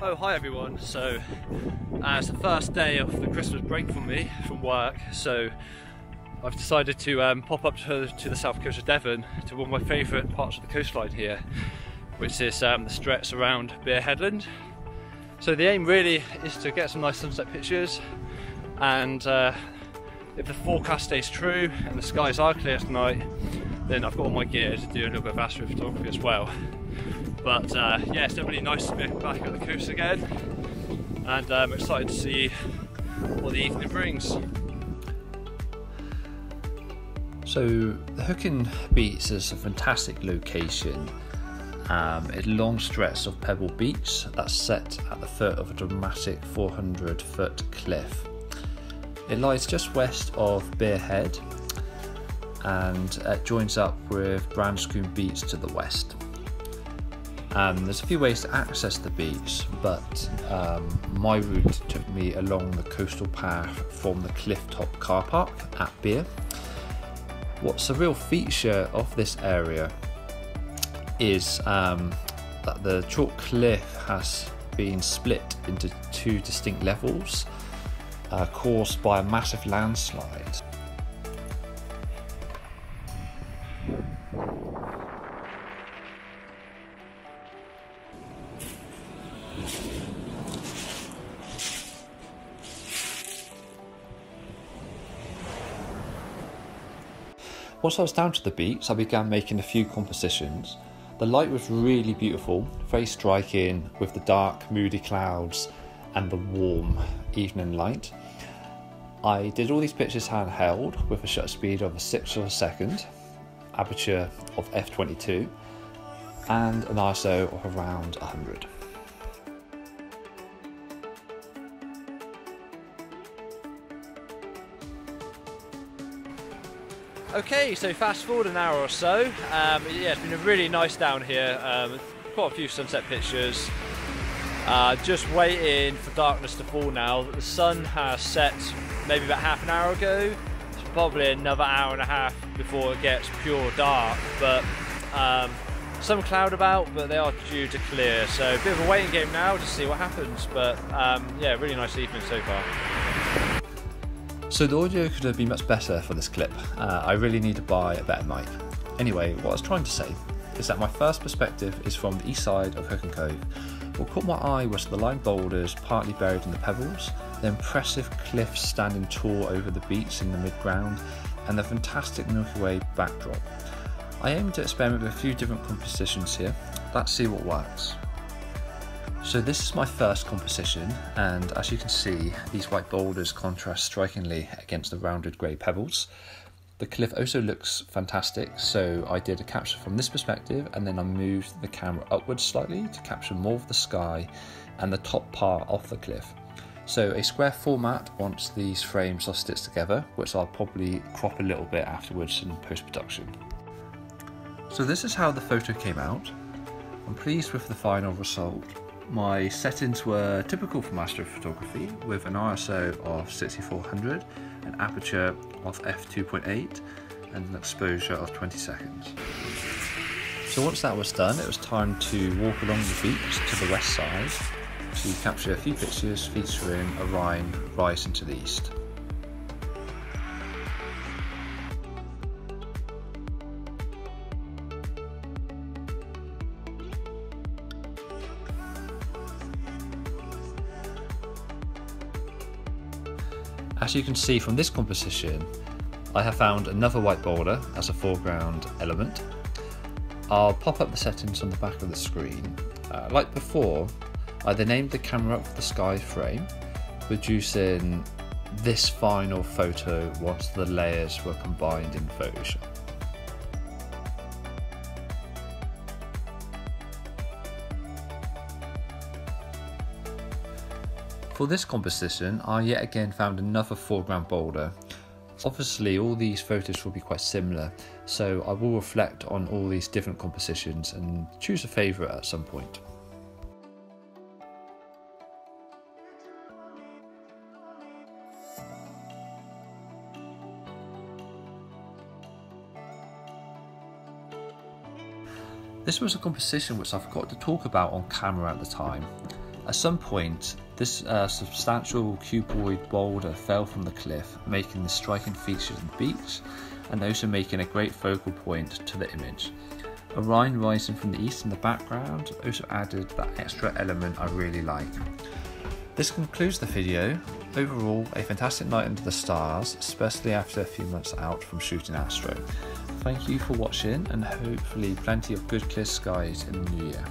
Oh, hi everyone. So it's the first day of the Christmas break for me from work, so I've decided to pop up to the south coast of Devon, to one of my favourite parts of the coastline here, which is the stretch around Beer Headland. So the aim really is to get some nice sunset pictures, and if the forecast stays true and the skies are clear tonight, then I've got all my gear to do a little bit of astrophotography as well. But yeah, it's definitely nice to be back at the coast again, and I'm excited to see what the evening brings. So the Hooken Beach is a fantastic location. It's a long stretch of pebble beach that's set at the foot of a dramatic 400-foot cliff. It lies just west of Beer Head, and it joins up with Branscombe Beach to the west. There's a few ways to access the beach, but my route took me along the coastal path from the clifftop car park at Beer. What's a real feature of this area is that the chalk cliff has been split into two distinct levels caused by a massive landslide. Once I was down to the beach, I began making a few compositions. The light was really beautiful, very striking, with the dark, moody clouds and the warm evening light. I did all these pictures handheld with a shutter speed of 1/6 of a second, aperture of f/22, and an ISO of around 100. Okay, so fast forward an hour or so. Yeah, it's been really nice down here. Quite a few sunset pictures. Just waiting for darkness to fall now. The sun has set maybe about half an hour ago. It's probably another hour and a half before it gets pure dark. But some cloud about, but they are due to clear. So a bit of a waiting game now to see what happens. But yeah, really nice evening so far. So the audio could have been much better for this clip. I really need to buy a better mic. Anyway, what I was trying to say is that my first perspective is from the east side of Hooken Cove. What caught my eye was the line boulders partly buried in the pebbles, the impressive cliffs standing tall over the beach in the mid-ground, and the fantastic Milky Way backdrop. I aim to experiment with a few different compositions here. Let's see what works. So this is my first composition, and as you can see, these white boulders contrast strikingly against the rounded grey pebbles. The cliff also looks fantastic, so I did a capture from this perspective, and then I moved the camera upwards slightly to capture more of the sky and the top part of the cliff. So a square format once these frames are stitched together, which I'll probably crop a little bit afterwards in post-production. So this is how the photo came out. I'm pleased with the final result. My settings were typical for astrophotography, with an ISO of 6400, an aperture of f2.8 and an exposure of 20 seconds. So once that was done, it was time to walk along the beach to the west side to capture a few pictures featuring Orion rising to the east. As you can see from this composition, I have found another white boulder as a foreground element. I'll pop up the settings on the back of the screen. Like before, I then aimed the camera up for the sky frame, producing this final photo once the layers were combined in Photoshop. For this composition, I yet again found another foreground boulder. Obviously all these photos will be quite similar, so I will reflect on all these different compositions and choose a favourite at some point. This was a composition which I forgot to talk about on camera at the time. At some point, this substantial cuboid boulder fell from the cliff, making this striking feature of the beach, and also making a great focal point to the image. Orion rising from the east in the background also added that extra element I really like. This concludes the video. Overall, a fantastic night under the stars, especially after a few months out from shooting Astro. Thank you for watching, and hopefully plenty of good clear skies in the new year.